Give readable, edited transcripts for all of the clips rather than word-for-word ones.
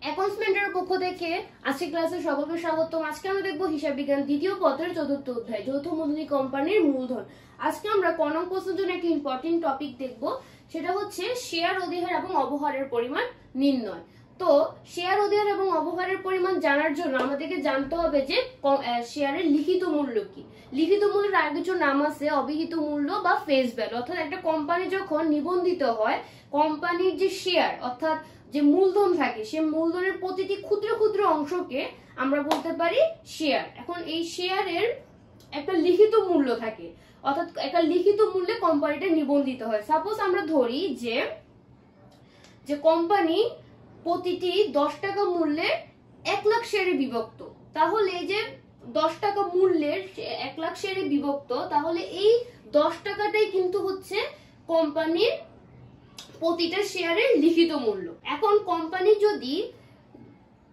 অ্যাকাউন্টসমেন্টের পক্ষ থেকে আজকে ক্লাসে সকলকে স্বাগতম। আজকে আমরা দেখবো হিসাব বিজ্ঞান দ্বিতীয় পত্রের চতুর্থ অধ্যায় যৌথ মূলধনী কোম্পানির মূলধন। আজকে আমরা ক নং প্রশ্নের জন্য একটা ইম্পর্টেন্ট টপিক দেখবো, সেটা হচ্ছে শেয়ার অধিহার এবং অবহারের পরিমাণ নির্ণয়। তো শেয়ার অধিহার এবং অবহারের পরিমাণ জানার জন্য আমাদেরকে জানতে হবে যে শেয়ারের লিখিত মূল্য কি। লিখিত মূল্যের আগে কিছু নাম আছে, অবিহিত মূল্য বা ফেস ভ্যালু। অর্থাৎ একটা কোম্পানি যখন নিবন্ধিত হয়, কোম্পানির যে শেয়ার অর্থাৎ যে মূলধন থাকে, সে মূলধনের প্রতিটি ক্ষুদ্র ক্ষুদ্র অংশকে আমরা বলতে পারি শেয়ার। এখন এই শেয়ারের একটা লিখিত মূল্য থাকে, অর্থাৎ একটা লিখিত মূল্যে কোম্পানিটা নিবন্ধিত হয়। সাপোজ আমরা ধরি যে কোম্পানি প্রতিটি 10 টাকা মূল্যে 1 লাখ শেয়ারে বিভক্ত, তাহলে এই যে 10 টাকা মূল্যের 1 লাখ শেয়ারে বিভক্ত, তাহলে এই 10 টাকাটাই কিন্তু হচ্ছে কোম্পানির প্রতিটা শেয়ারের লিখিত মূল্য। এখন কোম্পানি যদি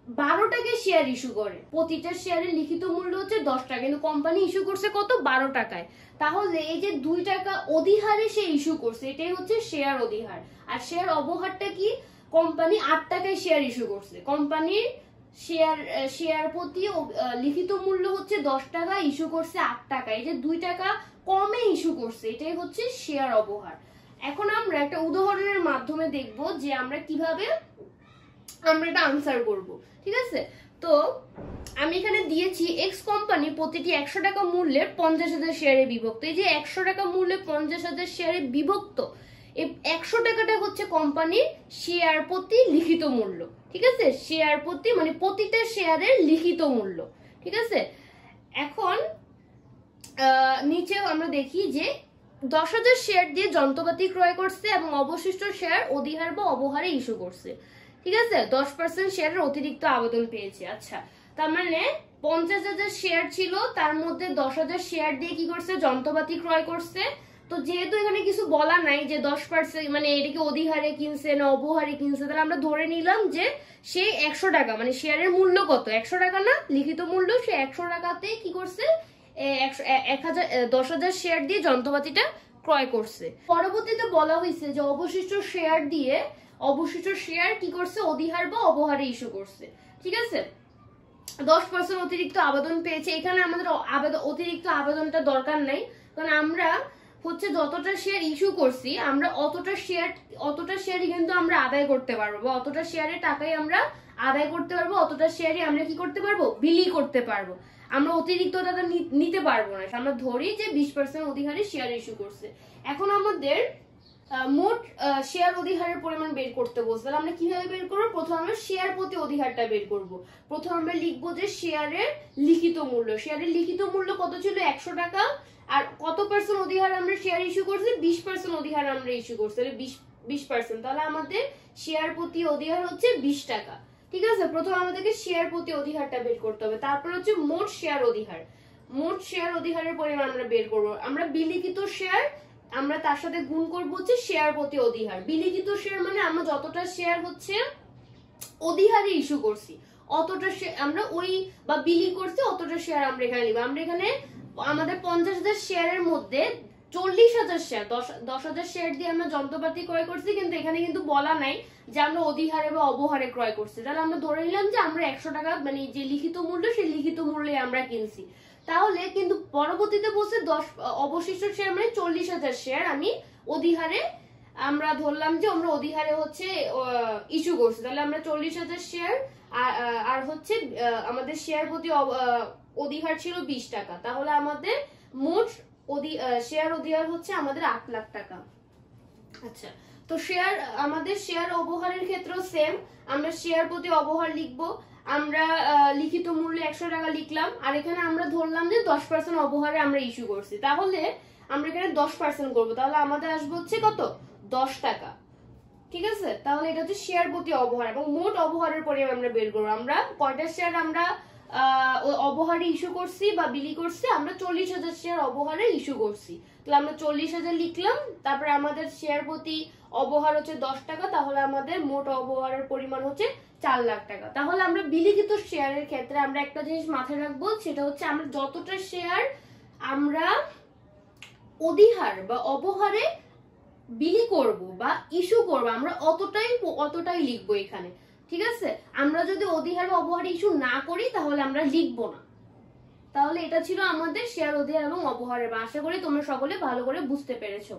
12 টাকায় শেয়ার ইস্যু করে, প্রতিটা শেয়ারের লিখিত মূল্য হচ্ছে 10 টাকা, কিন্তু কোম্পানি ইস্যু করছে কত? 12 টাকায়। তাহলে এই যে 2 টাকা অধিহারে সে ইস্যু করছে, এটাই হচ্ছে শেয়ার অধিহার। আর শেয়ার অবহারটা কি? কোম্পানি 8 টাকায় শেয়ার ইস্যু করছে, কোম্পানির শেয়ার প্রতি লিখিত মূল্য হচ্ছে 10 টাকা, ইস্যু করছে 8 টাকা, এই যে 2 টাকা কমে ইস্যু করছে, এটাই হচ্ছে শেয়ার অবহার। এখন আমরা একটা উদাহরণের মাধ্যমে দেখব যে আমরা কিভাবে এটা আনসার করব। ঠিক আছে, তো আমি এখানে দিয়েছি এক্স কোম্পানি প্রতিটি 100 টাকা মূল্যের 50,000 শেয়ারে বিভক্ত। এই যে 100 টাকা মূল্যে 50,000 শেয়ারে বিভক্ত, এই 100 টাকাটা হচ্ছে কোম্পানির শেয়ার প্রতি লিখিত মূল্য। ঠিক আছে, শেয়ার প্রতি মানে প্রতিটা শেয়ারের লিখিত মূল্য। ঠিক আছে, এখন নিচে আমরা দেখি যে 10,000 শেয়ার দিয়ে যন্ত্রপাতি ক্রয় করছে এবং অবশিষ্ট শেয়ার অধিহার বা অবহারে ইস্যু করছে। ঠিক আছে, 10% শেয়ারের অতিরিক্ত আবেদন পেয়েছে। আচ্ছা, তার মানে 50,000 শেয়ার ছিল, তার মধ্যে 10,000 শেয়ার দিয়ে কি করছে? যন্ত্রপাতি ক্রয় করছে। তো যেহেতু এখানে কিছু বলা নাই যে 10% মানে এটাকে অধিহারে কিনছে না অবহারে কিনছে, তাহলে আমরা ধরে নিলাম যে সে 100 টাকা মানে শেয়ারের মূল্য কত? 100 টাকা না, লিখিত মূল্য, সে 100 টাকাতে কি করছে? 10,000 শেয়ার দিয়ে যন্ত্রপাতিটা ক্রয় করছে। পরবর্তীতে বলা হয়েছে যে অবশিষ্ট শেয়ার কি করছে? অধিহার বা অবহারে ইস্যু করছে। ঠিক আছে, 10% অতিরিক্ত আবেদন পেয়েছে। এখানে আমাদের অতিরিক্ত আবেদনটা দরকার নাই, কারণ আমরা হচ্ছে যতটা শেয়ার ইস্যু করছি, আমরা অতটা শেয়ারই কিন্তু আমরা আদায় করতে পারবো, বা অতটা শেয়ারের টাকাই আমরা আদায় করতে পারবো, অতটা শেয়ারই আমরা কি করতে পারবো? বিলি করতে পারবো। আমরা অতিরিক্ত টাকা নিতে পারবো না। আমরা ধরি যে 20% অধিহারে শেয়ার ইস্যু করছে। এখন আমাদের মোট শেয়ার অধিহারের পরিমাণ বের করতে বলছে, তাহলে আমরা কিভাবে বের করবো? প্রথমে আমরা শেয়ার প্রতি অধিহারটা বের করব। প্রথমে আমরা লিখবো যে শেয়ারের লিখিত মূল্য। শেয়ারের লিখিত মূল্য কত ছিল? 100 টাকা। আর কত পার্সেন্ট অধিহার আমরা শেয়ার ইস্যু করছি? 20% অধিহার আমরা ইস্যু করছি, তাহলে 20%, তাহলে আমাদের শেয়ার প্রতি অধিহার হচ্ছে 20 টাকা। ঠিক আছে, প্রথমে আমাদেরকে শেয়ার প্রতি অধিহারটা বের করতে হবে, তারপর হচ্ছে মোট শেয়ার অধিহার। মোট শেয়ার অধিহারের পরিমাণ আমরা বের করবো। আমরা বিলিখিত শেয়ার আমরা তার সাথে গুণ করবো হচ্ছে শেয়ার প্রতি অধিহার। বিলিখিত শেয়ার মানে আমরা যতটা শেয়ার হচ্ছে অধিহারে ইস্যু করছি, অতটা আমরা ওই বা বিলি করছি, অতটা শেয়ার আমরা এখানে নিব। আমরা এখানে আমাদের 50,000 শেয়ারের মধ্যে 40,000 শেয়ার 10,000 শেয়ার দিয়ে আমরা যন্ত্রপাতি ক্রয় করছি, কিন্তু এখানে কিন্তু বলা নাই যে আমরা অধিহারে বা অবহারে ক্রয় করছি। তাহলে আমরা ধরে নিলাম যে আমরা 100 টাকা মানে যে লিখিত মূল্য, সেই লিখিত মূল্যে আমরা কিনছি। তাহলে কিন্তু পরবর্তীতে বলছে অবশিষ্ট শেয়ার মানে 40,000 শেয়ার আমি অধিহারে, আমরা ধরলাম যে আমরা অধিহারে হচ্ছে ইস্যু করছি। তাহলে আমরা 40,000 শেয়ার আর হচ্ছে আমাদের শেয়ার প্রতি অধিহার ছিল 20 টাকা, তাহলে আমাদের মোট শেয়ার অধিহার হচ্ছে আমাদের 8 লাখ টাকা। আচ্ছা, তো আমাদের শেয়ার অবহারের ক্ষেত্রেও সেম, আমরা শেয়ার প্রতি অবহার লিখবো। আমরা লিখিত মূল্য 100 টাকা লিখলাম, আর এখানে আমরা ধরলাম যে 10% অবহারে আমরা ইস্যু করছি, তাহলে আমরা এখানে 10% করবো, তাহলে আমাদের আসবে হচ্ছে কত? 10 টাকা। ঠিক আছে, তাহলে এটা হচ্ছে শেয়ার প্রতি অবহার। এবং মোট অবহারের পরিমাণ আমরা বের করবো। আমরা কয়টা শেয়ার আমরা অবহারে ইস্যু করছি বা বিলি করছি? আমরা 40,000 শেয়ার অবহারে ইস্যু করছি, তাহলে আমরা 40,000 লিখলাম। তারপরে আমাদের শেয়ার প্রতি অবহার হচ্ছে 10 টাকা, তাহলে আমাদের মোট অবহারের পরিমাণ হচ্ছে 4 লাখ টাকা। তাহলে আমরা বিলিখিত শেয়ারের ক্ষেত্রে আমরা একটা জিনিস মাথায় রাখবো, সেটা হচ্ছে আমরা যতটা শেয়ার আমরা অধিহার বা অবহারে বিলি করব বা ইস্যু করব, আমরা অতটাই লিখবো এখানে। ঠিক আছে, আমরা যদি অধিহার বা অপহার ইস্যু না করি তাহলে আমরা লিখবো না। তাহলে এটা ছিল আমাদের শেয়ার অধিহার এবং অপহারের। আশা করি তোমরা সকলে ভালো করে বুঝতে পেরেছো।